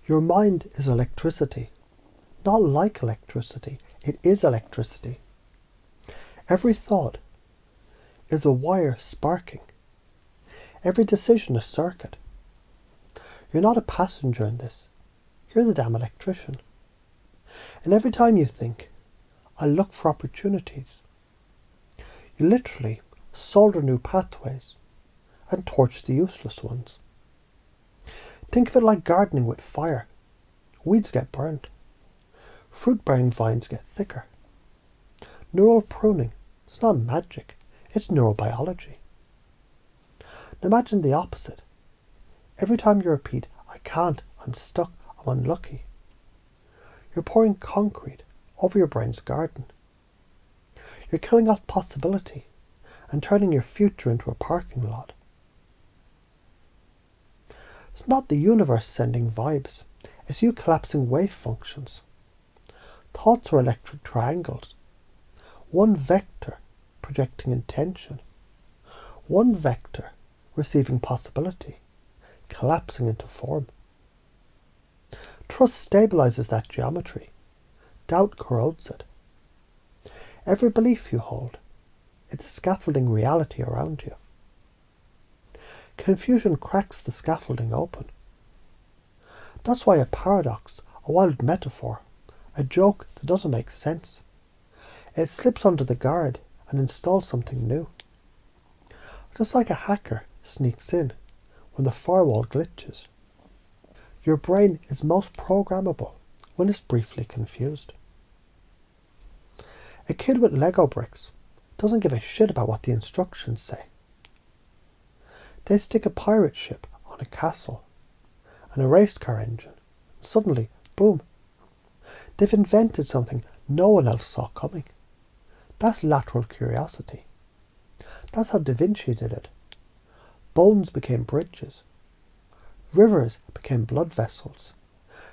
Your mind is electricity. Not like electricity, it is electricity. Every thought is a wire sparking. Every decision a circuit. You're not a passenger in this. You're the damn electrician. And every time you think, I look for opportunities, you literally solder new pathways and torch the useless ones. Think of it like gardening with fire. Weeds get burned. Fruit-bearing vines get thicker. Neural pruning, it's not magic, it's neurobiology. Now imagine the opposite. Every time you repeat, I can't, I'm stuck, I'm unlucky, you're pouring concrete over your brain's garden. You're killing off possibility and turning your future into a parking lot. It's not the universe sending vibes, it's you collapsing wave functions. Thoughts are electric triangles. One vector projecting intention. One vector receiving possibility, collapsing into form. Trust stabilizes that geometry. Doubt corrodes it. Every belief you hold, it's scaffolding reality around you. Confusion cracks the scaffolding open. That's why a paradox, a wild metaphor, a joke that doesn't make sense, it slips under the guard and installs something new. Just like a hacker sneaks in when the firewall glitches. Your brain is most programmable when it's briefly confused. A kid with Lego bricks doesn't give a shit about what the instructions say. They stick a pirate ship on a castle, and a race car engine, and suddenly, boom, they've invented something no one else saw coming. That's lateral curiosity. That's how Da Vinci did it. Bones became bridges. Rivers became blood vessels.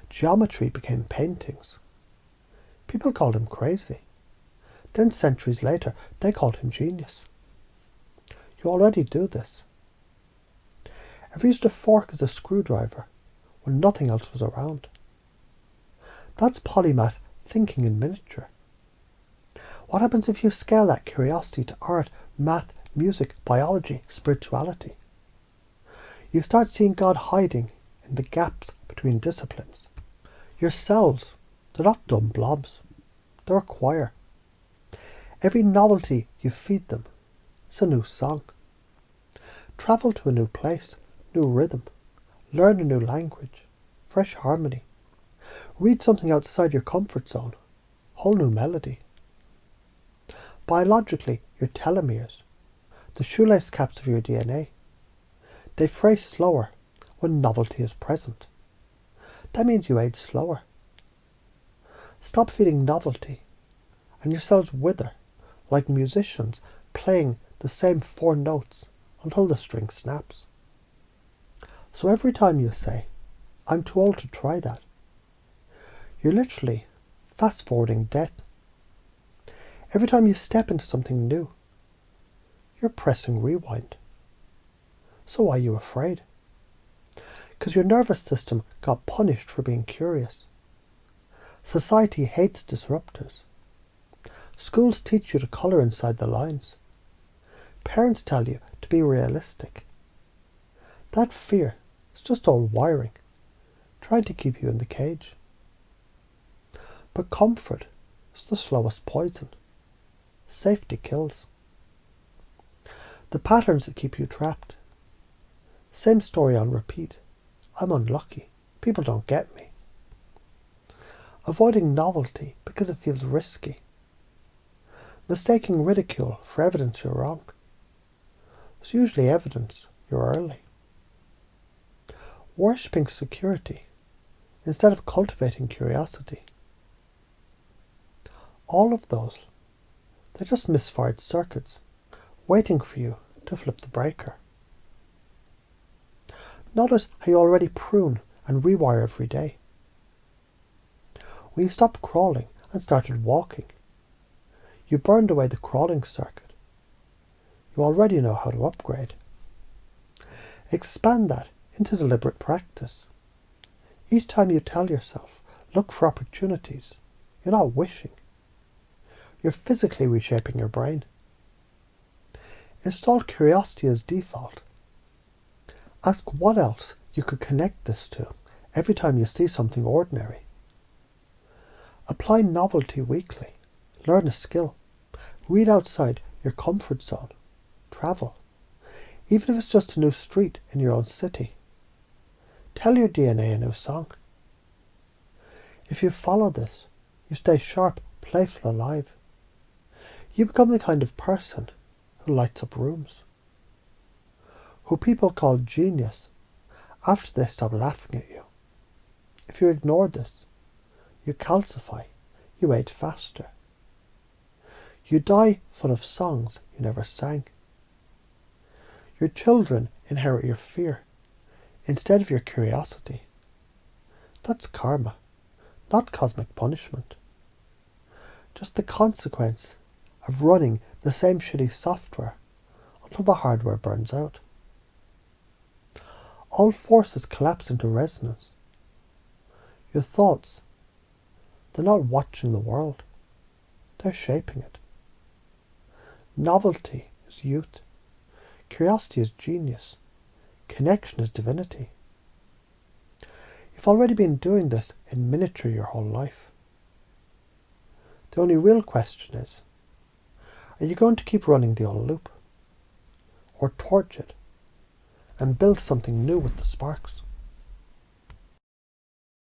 Geometry became paintings. People called him crazy. Then centuries later, they called him genius. You already do this. Ever used a fork as a screwdriver when nothing else was around? That's polymath thinking in miniature. What happens if you scale that curiosity to art, math, music, biology, spirituality? You start seeing God hiding in the gaps between disciplines. Your cells, they're not dumb blobs. They're a choir. Every novelty you feed them is a new song. Travel to a new place, new rhythm. Learn a new language, fresh harmony. Read something outside your comfort zone, whole new melody. Biologically, your telomeres, the shoelace caps of your DNA, they fray slower when novelty is present. That means you age slower. Stop feeding novelty, and your cells wither like musicians playing the same 4 notes until the string snaps. So every time you say, I'm too old to try that, you're literally fast-forwarding death. Every time you step into something new, you're pressing rewind. So why are you afraid? Because your nervous system got punished for being curious. Society hates disruptors. Schools teach you to colour inside the lines. Parents tell you to be realistic. That fear is just old wiring, trying to keep you in the cage. But comfort is the slowest poison. Safety kills. The patterns that keep you trapped. Same story on repeat. I'm unlucky. People don't get me. Avoiding novelty because it feels risky. Mistaking ridicule for evidence you're wrong. It's usually evidence you're early. Worshipping security instead of cultivating curiosity. All of those, they're just misfired circuits, waiting for you to flip the breaker. Notice how you already prune and rewire every day. When you stopped crawling and started walking, you burned away the crawling circuit. You already know how to upgrade. Expand that into deliberate practice. Each time you tell yourself, look for opportunities, you're not wishing. You're physically reshaping your brain. Install curiosity as default. Ask what else you could connect this to every time you see something ordinary. Apply novelty weekly. Learn a skill. Read outside your comfort zone. Travel. Even if it's just a new street in your own city. Tell your DNA a new song. If you follow this, you stay sharp, playful, alive. You become the kind of person who lights up rooms. Who people call genius after they stop laughing at you. If you ignore this, you calcify, you age faster. You die full of songs you never sang. Your children inherit your fear instead of your curiosity. That's karma, not cosmic punishment. Just the consequence of running the same shitty software until the hardware burns out. All forces collapse into resonance. Your thoughts, they're not watching the world, they're shaping it. Novelty is youth. Curiosity is genius. Connection is divinity. You've already been doing this in miniature your whole life. The only real question is, are you going to keep running the old loop? Or torch it and build something new with the sparks?